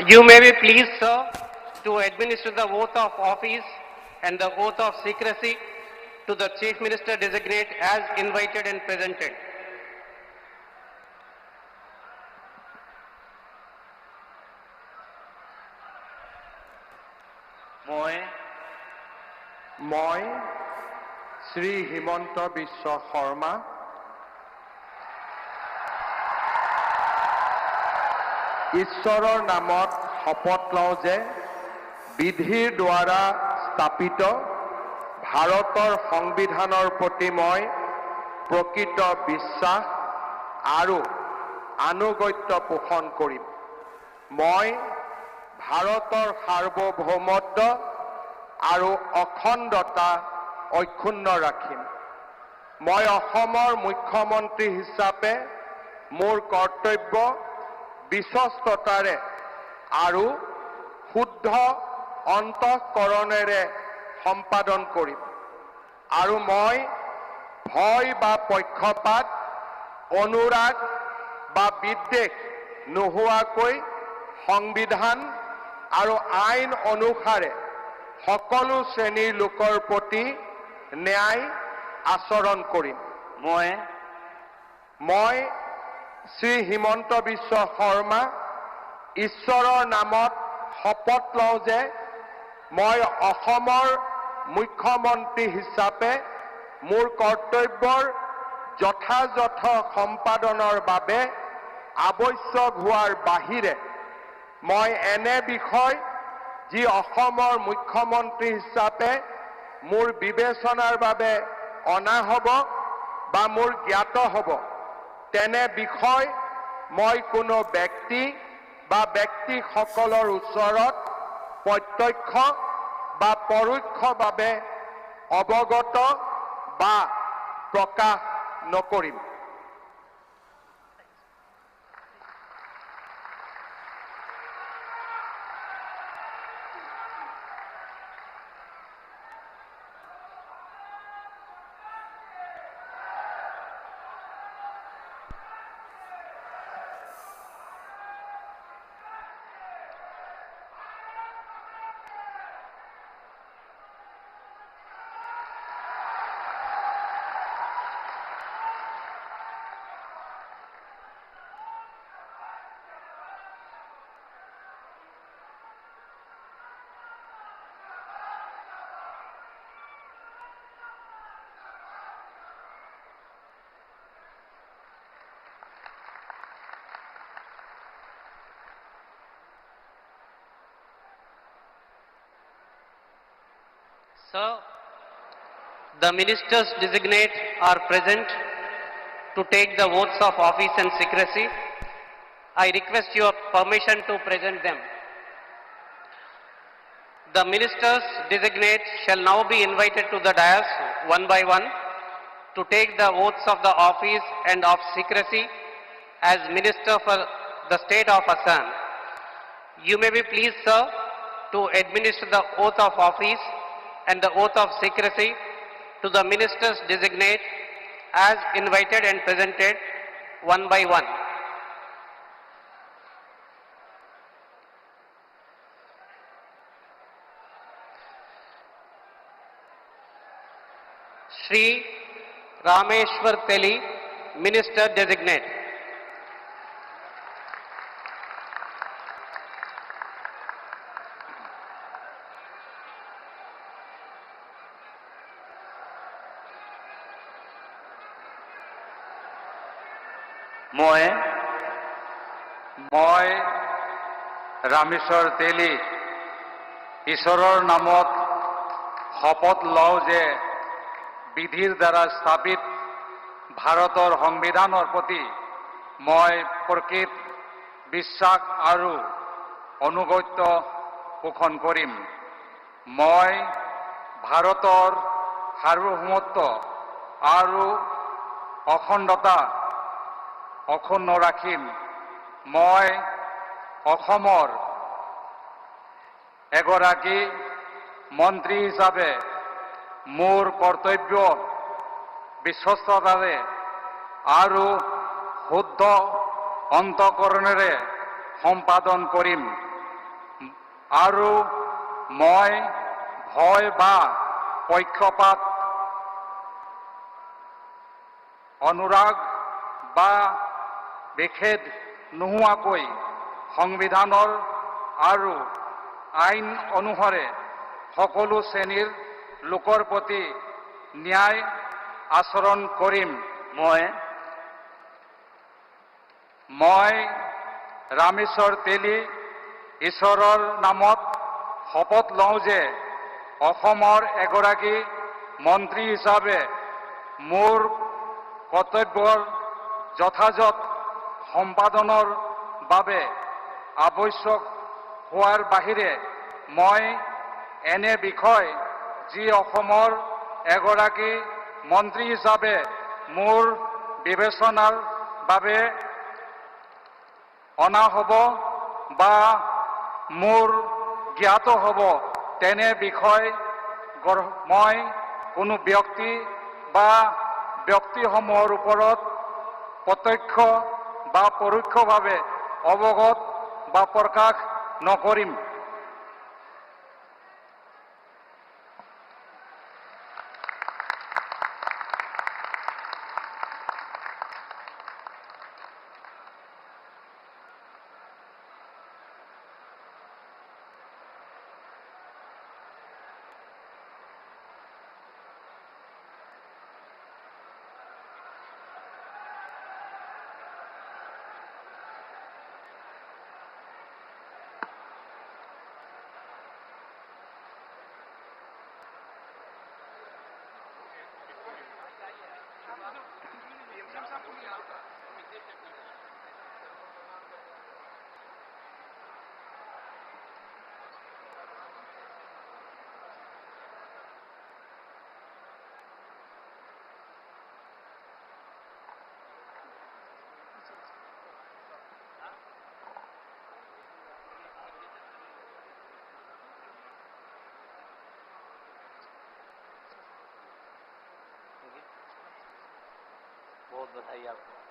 You may be pleased, sir, to administer the oath of office and the oath of secrecy to the Chief Minister designate as invited and presented. মই শ্ৰী হিমন্ত বিশ্ব শৰ্মা ঈশ্বৰৰ নামত শপত লওঁ যে বিধিৰ দ্বাৰা স্থাপিত ভাৰতৰ সংবিধানৰ প্ৰতি মই প্ৰকৃত বিশ্বাস আৰু আনুগত্য পোষণ কৰিম। মই ভাৰতৰ সাৰ্বভৌমত্ব আৰু অখণ্ডতা অক্ষুণ্ণ ৰাখিম। মই অসমৰ মুখ্যমন্ত্ৰী হিচাপে মোৰ কৰ্তব্য বিশ্বস্ততাৰে আৰু শুদ্ধ অন্তঃকৰণেৰে সম্পাদন কৰিম আৰু মই ভয় বা পক্ষপাত অনুৰাগ বা বিদ্বেষ নোহোৱাকৈ সংবিধান আৰু আইন অনুসাৰে সকলো শ্ৰেণীৰ লোকৰ প্ৰতি ন্যায় আচৰণ কৰিম। মই শ্ৰী হিমন্ত বিশ্ব শৰ্মা ঈশ্বৰৰ নামত শপত লওঁ যে মই অসমৰ মুখ্যমন্ত্ৰী হিচাপে মোৰ কৰ্তব্যৰ যথাযথ সম্পাদনৰ বাবে আৱশ্যক হোৱাৰ বাহিৰে মই এনে বিষয় যি অসমৰ মুখ্যমন্ত্ৰী হিচাপে মোৰ বিবেচনাৰ বাবে অনা হ'ব বা মোৰ জ্ঞাত হ'ব তেনে বিষয় মই কোনো ব্যক্তি বা ব্যক্তিসকলৰ ওচৰত প্ৰত্যক্ষ বা পৰোক্ষভাৱে অৱগত বা প্ৰকাশ নকৰিম। Sir, the ministers designate are present to take the oaths of office and secrecy. I request your permission to present them. The ministers designate shall now be invited to the dais one by one to take the oaths of the office and of secrecy as Minister for the State of Assam. You may be pleased, sir, to administer the oath of office and the oath of secrecy to the ministers designate as invited and presented one by one. Shri Rameshwar Teli, Minister Designate. মই ৰামেশ্বৰ তেলী ঈশ্বৰৰ নামত শপত লওঁ যে বিধিৰ দ্বাৰা স্থাপিত ভাৰতৰ সংবিধানৰ প্ৰতি মই প্ৰকৃত বিশ্বাস আৰু অনুগত্য পোষণ কৰিম। মই ভাৰতৰ সাৰ্বভৌমত্ব আৰু অখণ্ডতা অক্ষুণ্ণ ৰাখিম। মই অসমৰ এগৰাকী মন্ত্ৰী হিচাপে মোৰ কৰ্তব্য বিশ্বস্ততাৰে আৰু শুদ্ধ অন্তঃকৰণেৰে সম্পাদন কৰিম আৰু মই ভয় বা পক্ষপাত অনুৰাগ বা বিখেদ নোহোৱাকৈ সংবিধানৰ আৰু আইন অনুসাৰে সকলো শ্ৰেণীৰ লোকৰ প্ৰতি ন্যায় আচৰণ কৰিম। মই ৰামেশ্বৰ তেলী ঈশ্বৰৰ নামত শপত লওঁ যে অসমৰ এগৰাকী মন্ত্ৰী হিচাপে মোৰ কৰ্তব্যৰ যথাযথ সম্পাদনৰ বাবে আৱশ্যক হোৱাৰ বাহিৰে মই এনে বিষয় যি অসমৰ এগৰাকী মন্ত্ৰী হিচাপে মোৰ বিবেচনাৰ বাবে অনা হ'ব বা মোৰ জ্ঞাত হ'ব তেনে বিষয় মই কোনো ব্যক্তি বা ব্যক্তিসমূহৰ ওপৰত প্ৰত্যক্ষ বা পৰোক্ষভাৱে অৱগত বা প্ৰকাশ নকৰিম। बहुत बधाई आपको।